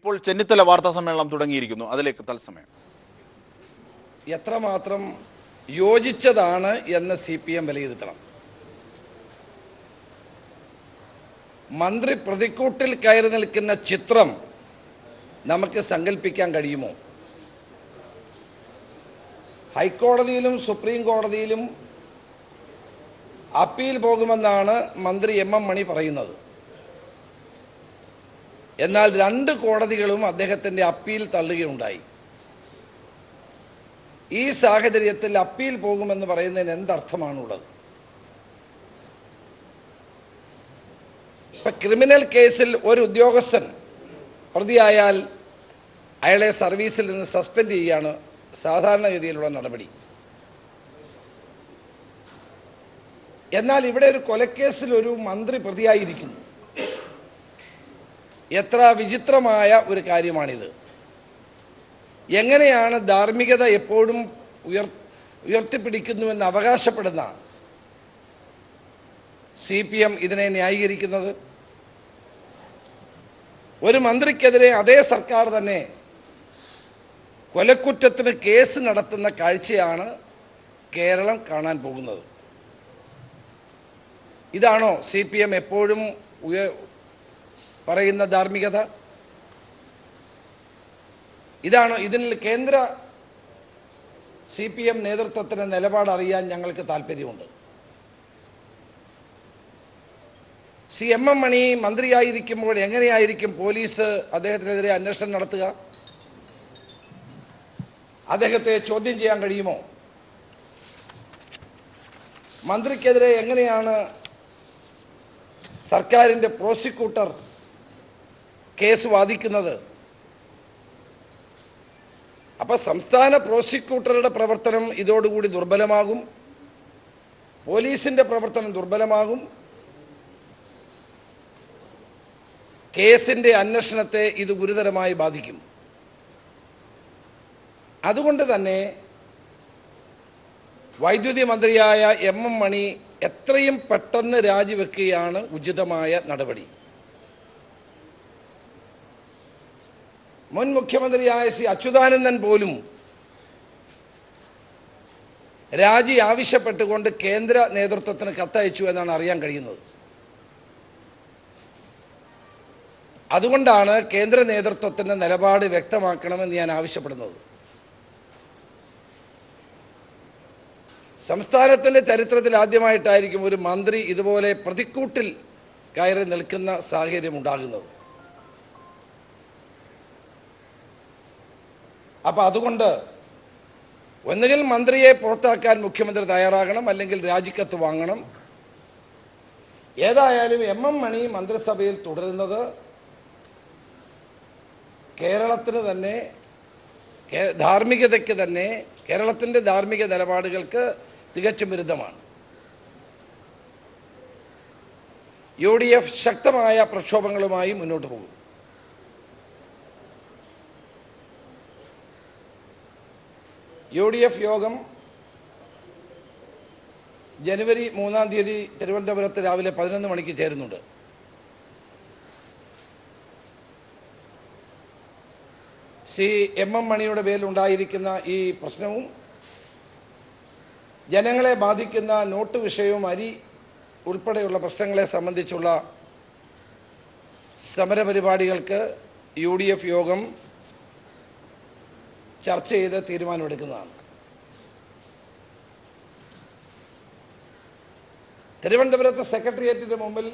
ഇപ്പോൾ ചെന്നിത്തല വാർത്താ സമ്മേളനം തുടങ്ങിയിരിക്കുന്നു. അതിലേക്ക് തത്സമയം. എത്രമാത്രം യോജിച്ചതാണ് എന്ന് CPM വിലയിരുത്തണം. മന്ത്രി പ്രതിക്കൂട്ടിൽ കയറി നിൽക്കുന്ന ചിത്രം നമുക്ക് സങ്കല്പിക്കാൻ കഴിയുമോ? ഹൈക്കോടതിയിലും സുപ്രീം കോടതിയിലും അപ്പീൽ പോകുമെന്നാണ് മന്ത്രി MM മണി പറയുന്നത്. എന്നാൽ 2 കോടതികളും അദ്ദേഹത്തിൻ്റെ അപ്പീൽ തള്ളുകയുണ്ടായി. ഈ സാഹചര്യത്തിൽ അപ്പീൽ പോകുമെന്ന് പറയുന്നതിന് എന്തർത്ഥമാണുള്ളത്? ഇപ്പം ക്രിമിനൽ കേസിൽ ഒരു ഉദ്യോഗസ്ഥൻ പ്രതിയായാൽ അയാളെ സർവീസിൽ നിന്ന് സസ്പെൻഡ് ചെയ്യുകയാണ് സാധാരണഗതിയിലുള്ള നടപടി. എന്നാൽ ഇവിടെ ഒരു കൊലക്കേസിൽ ഒരു മന്ത്രി പ്രതിയായിരിക്കുന്നു. എത്ര വിചിത്രമായ ഒരു കാര്യമാണിത്! എങ്ങനെയാണ് ധാർമ്മികത എപ്പോഴും ഉയർത്തിപ്പിടിക്കുന്നുവെന്ന് അവകാശപ്പെടുന്ന CPM ഇതിനെ ന്യായീകരിക്കുന്നത്? ഒരു മന്ത്രിക്കെതിരെ അതേ സർക്കാർ തന്നെ കൊലക്കുറ്റത്തിന് കേസ് നടത്തുന്ന കാഴ്ചയാണ് കേരളം കാണാൻ പോകുന്നത്. ഇതാണോ CPM എപ്പോഴും പറയുന്ന ധാർമ്മികത? ഇതാണോ? ഇതിൽ കേന്ദ്ര CPM നേതൃത്വത്തിൻ്റെ നിലപാട് അറിയാൻ ഞങ്ങൾക്ക് താല്പര്യമുണ്ട്. MM മണി മന്ത്രിയായിരിക്കുമ്പോൾ എങ്ങനെയായിരിക്കും പോലീസ് അദ്ദേഹത്തിനെതിരെ അന്വേഷണം നടത്തുക? അദ്ദേഹത്തെ ചോദ്യം ചെയ്യാൻ കഴിയുമോ? മന്ത്രിക്കെതിരെ എങ്ങനെയാണ് സർക്കാരിൻ്റെ പ്രോസിക്യൂട്ടർ കേസ് വാദിക്കുന്നത്? അപ്പോൾ സംസ്ഥാന പ്രോസിക്യൂട്ടറുടെ പ്രവർത്തനം ഇതോടുകൂടി ദുർബലമാകും, പോലീസിൻ്റെ പ്രവർത്തനം ദുർബലമാകും, കേസിൻ്റെ അന്വേഷണത്തെ ഇത് ഗുരുതരമായി ബാധിക്കും. അതുകൊണ്ട് തന്നെ വൈദ്യുതി മന്ത്രിയായ MM മണി എത്രയും പെട്ടെന്ന് രാജിവെക്കുകയാണ് ഉചിതമായ നടപടി. മുൻ മുഖ്യമന്ത്രിയായ ശ്രീ അച്യുതാനന്ദൻ പോലും രാജി ആവശ്യപ്പെട്ടുകൊണ്ട് കേന്ദ്ര നേതൃത്വത്തിന് കത്തയച്ചു എന്നാണ് അറിയാൻ കഴിയുന്നത്. അതുകൊണ്ടാണ് കേന്ദ്ര നേതൃത്വത്തിൻ്റെ നിലപാട് വ്യക്തമാക്കണമെന്ന് ഞാൻ ആവശ്യപ്പെടുന്നത്. സംസ്ഥാനത്തിൻ്റെ ചരിത്രത്തിൽ ആദ്യമായിട്ടായിരിക്കും ഒരു മന്ത്രി ഇതുപോലെ പ്രതിക്കൂട്ടിൽ കയറി നിൽക്കുന്ന സാഹചര്യം ഉണ്ടാകുന്നത്. അപ്പോൾ അതുകൊണ്ട് ഒന്നുകിൽ മന്ത്രിയെ പുറത്താക്കാൻ മുഖ്യമന്ത്രി തയ്യാറാകണം, അല്ലെങ്കിൽ രാജിക്കത്ത് വാങ്ങണം. ഏതായാലും MM മണി മന്ത്രിസഭയിൽ തുടരുന്നത് കേരളത്തിന് തന്നെ ധാർമ്മികതയ്ക്ക് തന്നെ കേരളത്തിൻ്റെ ധാർമ്മിക നിലപാടുകൾക്ക് തികച്ചും വിരുദ്ധമാണ്. UDF ശക്തമായ പ്രക്ഷോഭങ്ങളുമായി മുന്നോട്ട് പോകും. UDF യോഗം ജനുവരി 3-ാം തീയതി തിരുവനന്തപുരത്ത് രാവിലെ 11 മണിക്ക് ചേരുന്നുണ്ട്. ശ്രീ MM മണിയുടെ പേരിലുണ്ടായിരിക്കുന്ന ഈ പ്രശ്നവും ജനങ്ങളെ ബാധിക്കുന്ന നോട്ട് വിഷയവും അരി ഉൾപ്പെടെയുള്ള പ്രശ്നങ്ങളെ സംബന്ധിച്ചുള്ള സമരപരിപാടികൾക്ക് UDF യോഗം ചർച്ച ചെയ്ത് തീരുമാനമെടുക്കുന്നതാണ്. തിരുവനന്തപുരത്ത് സെക്രട്ടേറിയറ്റിന് മുമ്പിൽ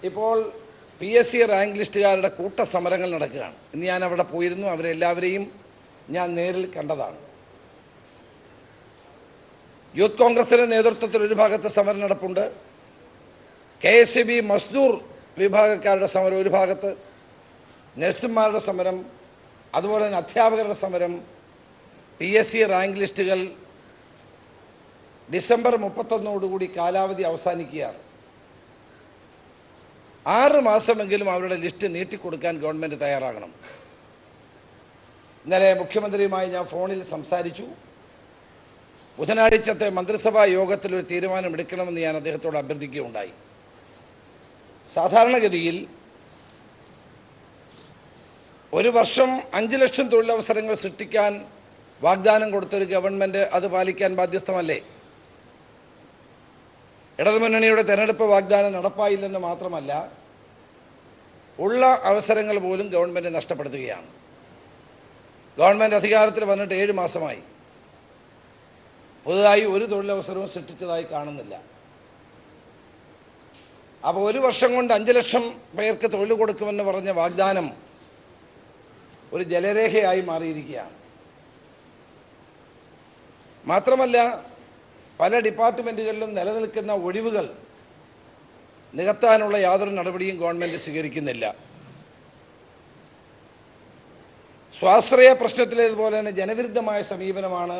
ഇപ്പോൾ PSC റാങ്ക് ലിസ്റ്റുകാരുടെ കൂട്ടസമരങ്ങൾ നടക്കുകയാണ്. ഇന്ന് ഞാൻ അവിടെ പോയിരുന്നു. അവരെല്ലാവരെയും ഞാൻ നേരിൽ കണ്ടതാണ്. യൂത്ത് കോൺഗ്രസിൻ്റെ നേതൃത്വത്തിൽ ഒരു ഭാഗത്ത് സമരം നടപ്പുണ്ട്. KSEB മസ്ദൂർ വിഭാഗക്കാരുടെ സമരം ഒരു ഭാഗത്ത്, നഴ്സുമാരുടെ സമരം, അതുപോലെ തന്നെ അധ്യാപകരുടെ സമരം. PSC റാങ്ക് ലിസ്റ്റുകൾ ഡിസംബർ 31 കാലാവധി അവസാനിക്കുകയാണ്. 6 മാസമെങ്കിലും അവരുടെ ലിസ്റ്റ് നീട്ടിക്കൊടുക്കാൻ ഗവൺമെൻറ് തയ്യാറാകണം. ഇന്നലെ മുഖ്യമന്ത്രിയുമായി ഞാൻ ഫോണിൽ സംസാരിച്ചു. ബുധനാഴ്ചത്തെ മന്ത്രിസഭാ യോഗത്തിലൊരു തീരുമാനമെടുക്കണമെന്ന് ഞാൻ അദ്ദേഹത്തോട് അഭ്യർത്ഥിക്കുകയുണ്ടായി. സാധാരണഗതിയിൽ ഒരു വർഷം 5 ലക്ഷം തൊഴിലവസരങ്ങൾ സൃഷ്ടിക്കാൻ വാഗ്ദാനം കൊടുത്തൊരു ഗവൺമെൻറ് അത് പാലിക്കാൻ ബാധ്യസ്ഥമല്ലേ? ഇടതുമുന്നണിയുടെ തെരഞ്ഞെടുപ്പ് വാഗ്ദാനം നടപ്പായില്ലെന്ന് മാത്രമല്ല, ഉള്ള അവസരങ്ങൾ പോലും ഗവൺമെൻറ് നഷ്ടപ്പെടുത്തുകയാണ്. ഗവൺമെൻറ് അധികാരത്തിൽ വന്നിട്ട് 7 മാസമായി. പുതുതായി ഒരു തൊഴിലവസരവും സൃഷ്ടിച്ചതായി കാണുന്നില്ല. അപ്പോൾ ഒരു വർഷം കൊണ്ട് 5 ലക്ഷം പേർക്ക് തൊഴിൽ കൊടുക്കുമെന്ന് പറഞ്ഞ വാഗ്ദാനം ഒരു ജലരേഖയായി മാറിയിരിക്കുകയാണ്. മാത്രമല്ല, പല ഡിപ്പാർട്ട്മെൻറ്റുകളിലും നിലനിൽക്കുന്ന ഒഴിവുകൾ നികത്താനുള്ള യാതൊരു നടപടിയും ഗവൺമെൻറ് സ്വീകരിക്കുന്നില്ല. സ്വാശ്രയ പ്രശ്നത്തിലേതുപോലെ തന്നെ ജനവിരുദ്ധമായ സമീപനമാണ്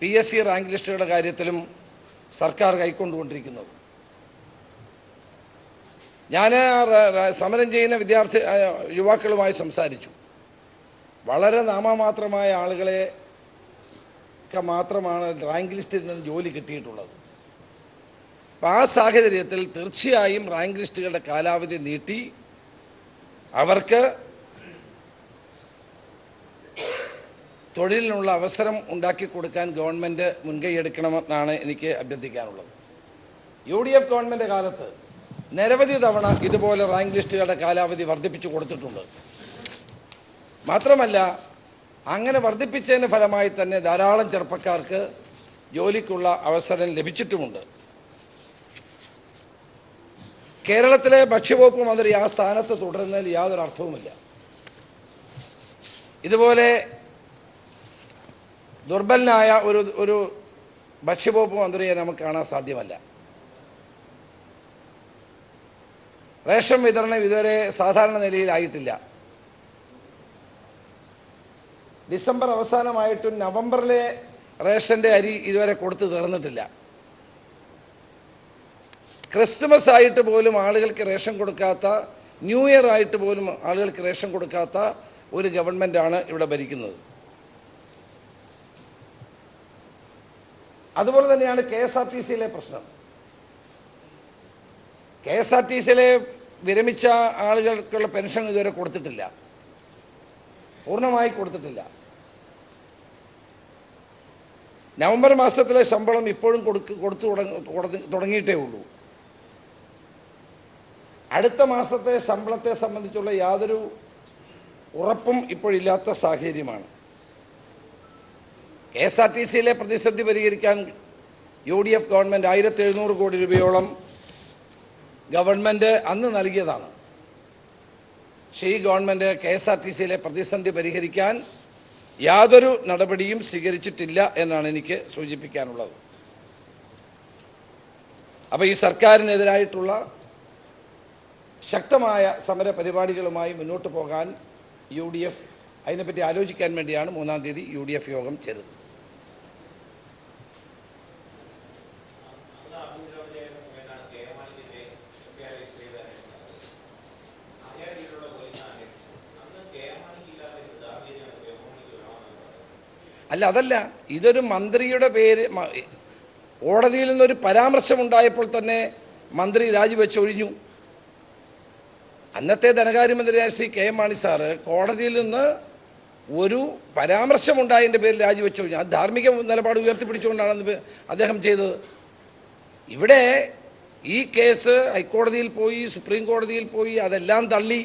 PSC റാങ്ക് ലിസ്റ്റുകളുടെ കാര്യത്തിലും സർക്കാർ കൈക്കൊണ്ടുകൊണ്ടിരിക്കുന്നത്. ഞാൻ സമരം ചെയ്യുന്ന യുവാക്കളുമായി സംസാരിച്ചു. വളരെ നാമമാത്രമായ ആളുകളെ മാത്രമാണ് റാങ്ക് ലിസ്റ്റിൽ നിന്ന് ജോലി കിട്ടിയിട്ടുള്ളത്. അപ്പം ആ സാഹചര്യത്തിൽ തീർച്ചയായും റാങ്ക് ലിസ്റ്റുകളുടെ കാലാവധി നീട്ടി അവർക്ക് തൊഴിലിനുള്ള അവസരം ഉണ്ടാക്കി കൊടുക്കാൻ ഗവൺമെൻറ് മുൻകൈയെടുക്കണമെന്നാണ് എനിക്ക് അഭ്യർത്ഥിക്കാനുള്ളത്. UDF ഗവൺമെൻറ് കാലത്ത് നിരവധി തവണ ഇതുപോലെ റാങ്ക് ലിസ്റ്റുകളുടെ കാലാവധി വർദ്ധിപ്പിച്ചു കൊടുത്തിട്ടുണ്ട്. മാത്രമല്ല, അങ്ങനെ വർദ്ധിപ്പിച്ചതിന് ഫലമായി തന്നെ ധാരാളം ചെറുപ്പക്കാർക്ക് ജോലിക്കുള്ള അവസരം ലഭിച്ചിട്ടുമുണ്ട്. കേരളത്തിലെ ഭക്ഷ്യവകുപ്പ് മന്ത്രി ആ സ്ഥാനത്ത് തുടരുന്നതിൽ യാതൊരു അർത്ഥവുമില്ല. ഇതുപോലെ ദുർബലനായ ഒരു ഭക്ഷ്യവകുപ്പ് മന്ത്രിയെ നമുക്ക് കാണാൻ സാധ്യമല്ല. റേഷൻ വിതരണം ഇതുവരെ സാധാരണ നിലയിലായിട്ടില്ല. ഡിസംബർ അവസാനമായിട്ടും നവംബറിലെ റേഷൻ്റെ അരി ഇതുവരെ കൊടുത്തു തീർന്നിട്ടില്ല. ക്രിസ്തുമസ് ആയിട്ട് പോലും ആളുകൾക്ക് റേഷൻ കൊടുക്കാത്ത, ന്യൂ ഇയർ ആയിട്ട് പോലും ആളുകൾക്ക് റേഷൻ കൊടുക്കാത്ത ഒരു ഗവൺമെൻറ്റാണ് ഇവിടെ ഭരിക്കുന്നത്. അതുപോലെ തന്നെയാണ് KSRTCയിലെ പ്രശ്നം. KSRTCയിലെ വിരമിച്ച ആളുകൾക്കുള്ള പെൻഷൻ ഇതുവരെ കൊടുത്തിട്ടില്ല, പൂർണ്ണമായി കൊടുത്തിട്ടില്ല. നവംബർ മാസത്തിലെ ശമ്പളം ഇപ്പോഴും കൊടുത്തു തുടങ്ങിയിട്ടേ ഉള്ളൂ. അടുത്ത മാസത്തെ ശമ്പളത്തെ സംബന്ധിച്ചുള്ള യാതൊരു ഉറപ്പും ഇപ്പോഴില്ലാത്ത സാഹചര്യമാണ്. KSRTCയിലെ പ്രതിസന്ധി പരിഹരിക്കാൻ UDF ഗവൺമെൻറ് 1700 കോടി രൂപയോളം ഗവൺമെൻറ് അന്ന് നൽകിയതാണ്. പക്ഷേ ഈ ഗവൺമെൻറ് KSRTCയിലെ പ്രതിസന്ധി പരിഹരിക്കാൻ യാതൊരു നടപടിയും സ്വീകരിച്ചിട്ടില്ല എന്നാണ് എനിക്ക് സൂചിപ്പിക്കാനുള്ളത്. അപ്പോൾ ഈ സർക്കാരിനെതിരായിട്ടുള്ള ശക്തമായ സമര പരിപാടികളുമായി മുന്നോട്ട് പോകാൻ UDF അതിനെപ്പറ്റി ആലോചിക്കാൻ വേണ്ടിയാണ് 3-ാം തീയതി UDF യോഗം ചേരുന്നത്. അല്ല, അതല്ല, ഇതൊരു മന്ത്രിയുടെ പേര് കോടതിയിൽ നിന്നൊരു പരാമർശമുണ്ടായപ്പോൾ തന്നെ മന്ത്രി രാജിവെച്ചൊഴിഞ്ഞു. അന്നത്തെ ധനകാര്യമന്ത്രി ശ്രീ KM മാണി സാറ് കോടതിയിൽ നിന്ന് ഒരു പരാമർശമുണ്ടായതിൻ്റെ പേരിൽ രാജിവെച്ചൊഴിഞ്ഞു. അത് ധാർമ്മിക നിലപാട് ഉയർത്തിപ്പിടിച്ചുകൊണ്ടാണ് അദ്ദേഹം ചെയ്തത്. ഇവിടെ ഈ കേസ് ഹൈക്കോടതിയിൽ പോയി, സുപ്രീം കോടതിയിൽ പോയി, അതെല്ലാം തള്ളി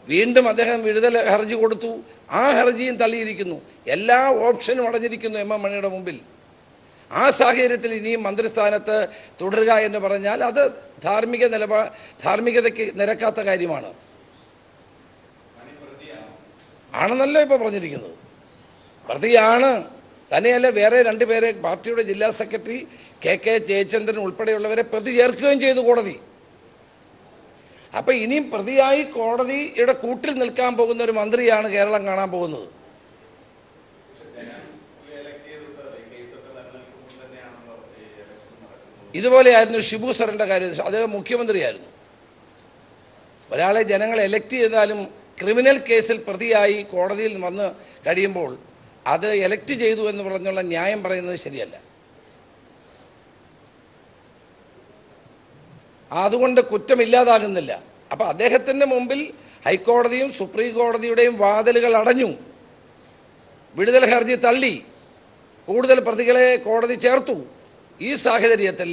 വീണ്ടും അദ്ദേഹം വിടുതൽ ഹർജി കൊടുത്തു. ആ ഹർജിയും തള്ളിയിരിക്കുന്നു. എല്ലാ ഓപ്ഷനും അടഞ്ഞിരിക്കുന്നു MM മണിയുടെ മുമ്പിൽ. ആ സാഹചര്യത്തിൽ ഇനിയും മന്ത്രിസ്ഥാനത്ത് തുടരുക എന്ന് പറഞ്ഞാൽ അത് ധാർമ്മികതയ്ക്ക് നിരക്കാത്ത കാര്യമാണ്. ആണെന്നല്ലോ ഇപ്പോൾ പറഞ്ഞിരിക്കുന്നത്. പ്രതിയാണ്. തന്നെയല്ല, വേറെ 2 പേരെ പാർട്ടിയുടെ ജില്ലാ സെക്രട്ടറി KK ജയചന്ദ്രൻ ഉൾപ്പെടെയുള്ളവരെ പ്രതി ചേർക്കുകയും ചെയ്തു കോടതി. അപ്പം ഇനിയും പ്രതിയായി കോടതിയുടെ കൂട്ടിൽ നിൽക്കാൻ പോകുന്ന ഒരു മന്ത്രിയാണ് കേരളം കാണാൻ പോകുന്നത്. ഇതുപോലെയായിരുന്നു ഷിബു സറിൻ്റെ കാര്യം. അദ്ദേഹം മുഖ്യമന്ത്രിയായിരുന്നു. ഒരാളെ ജനങ്ങൾ എലക്ട് ചെയ്താലും ക്രിമിനൽ കേസിൽ പ്രതിയായി കോടതിയിൽ വന്ന് കഴിയുമ്പോൾ അത് എലക്ട് ചെയ്തു എന്ന് പറഞ്ഞുള്ള ന്യായം പറയുന്നത് ശരിയല്ല. അതുകൊണ്ട് കുറ്റമില്ലാതാകുന്നില്ല. അപ്പോൾ അദ്ദേഹത്തിൻ്റെ മുമ്പിൽ ഹൈക്കോടതിയും സുപ്രീം കോടതിയുടെയും വാതിലുകൾ അടഞ്ഞു. വിടുതൽ ഹർജി തള്ളി. കൂടുതൽ പ്രതികളെ കോടതി ചേർത്തു. ഈ സാഹചര്യത്തിൽ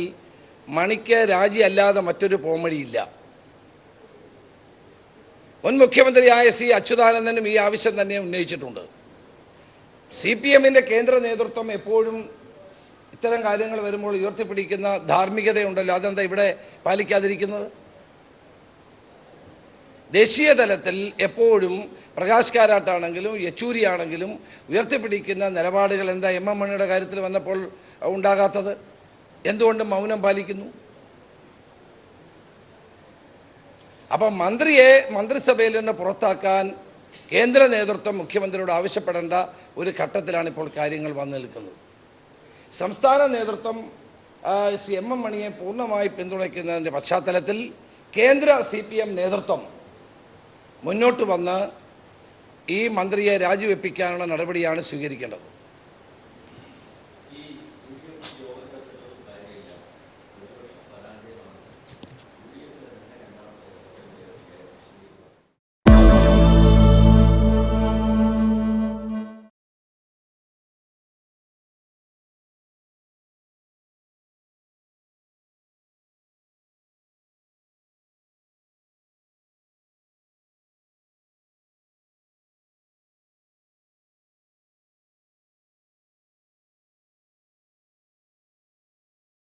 മണിക്ക് രാജി അല്ലാതെ മറ്റൊരു പോംവഴിയില്ല. മുൻ മുഖ്യമന്ത്രിയായ സി അച്യുതാനന്ദനും ഈ ആവശ്യം തന്നെ ഉന്നയിച്ചിട്ടുണ്ട്. CPM-ന്റെ കേന്ദ്ര നേതൃത്വം എപ്പോഴും ഇത്തരം കാര്യങ്ങൾ വരുമ്പോൾ ഉയർത്തിപ്പിടിക്കുന്ന ധാർമ്മികതയുണ്ടല്ലോ, അതെന്താ ഇവിടെ പാലിക്കാതിരിക്കുന്നത്? ദേശീയ തലത്തിൽ എപ്പോഴും പ്രകാശ് കാരാട്ടാണെങ്കിലും യെച്ചൂരി ആണെങ്കിലും ഉയർത്തിപ്പിടിക്കുന്ന നിലപാടുകൾ എന്താ MM മണിയുടെ കാര്യത്തിൽ വന്നപ്പോൾ ഉണ്ടാകാത്തത്? എന്തുകൊണ്ട് മൗനം പാലിക്കുന്നു? അപ്പം മന്ത്രിസഭയിൽ നിന്ന് പുറത്താക്കാൻ കേന്ദ്ര നേതൃത്വം മുഖ്യമന്ത്രിയോട് ആവശ്യപ്പെടേണ്ട ഒരു ഘട്ടത്തിലാണ് ഇപ്പോൾ കാര്യങ്ങൾ വന്നു നിൽക്കുന്നത്. സംസ്ഥാന നേതൃത്വം MM മണിയെ പൂർണ്ണമായി പിന്തുണയ്ക്കുന്നതിൻ്റെ പശ്ചാത്തലത്തിൽ കേന്ദ്ര CPM നേതൃത്വം മുന്നോട്ട് വന്ന് ഈ മന്ത്രിയെ രാജിവെപ്പിക്കാനുള്ള നടപടിയാണ് സ്വീകരിക്കേണ്ടത്.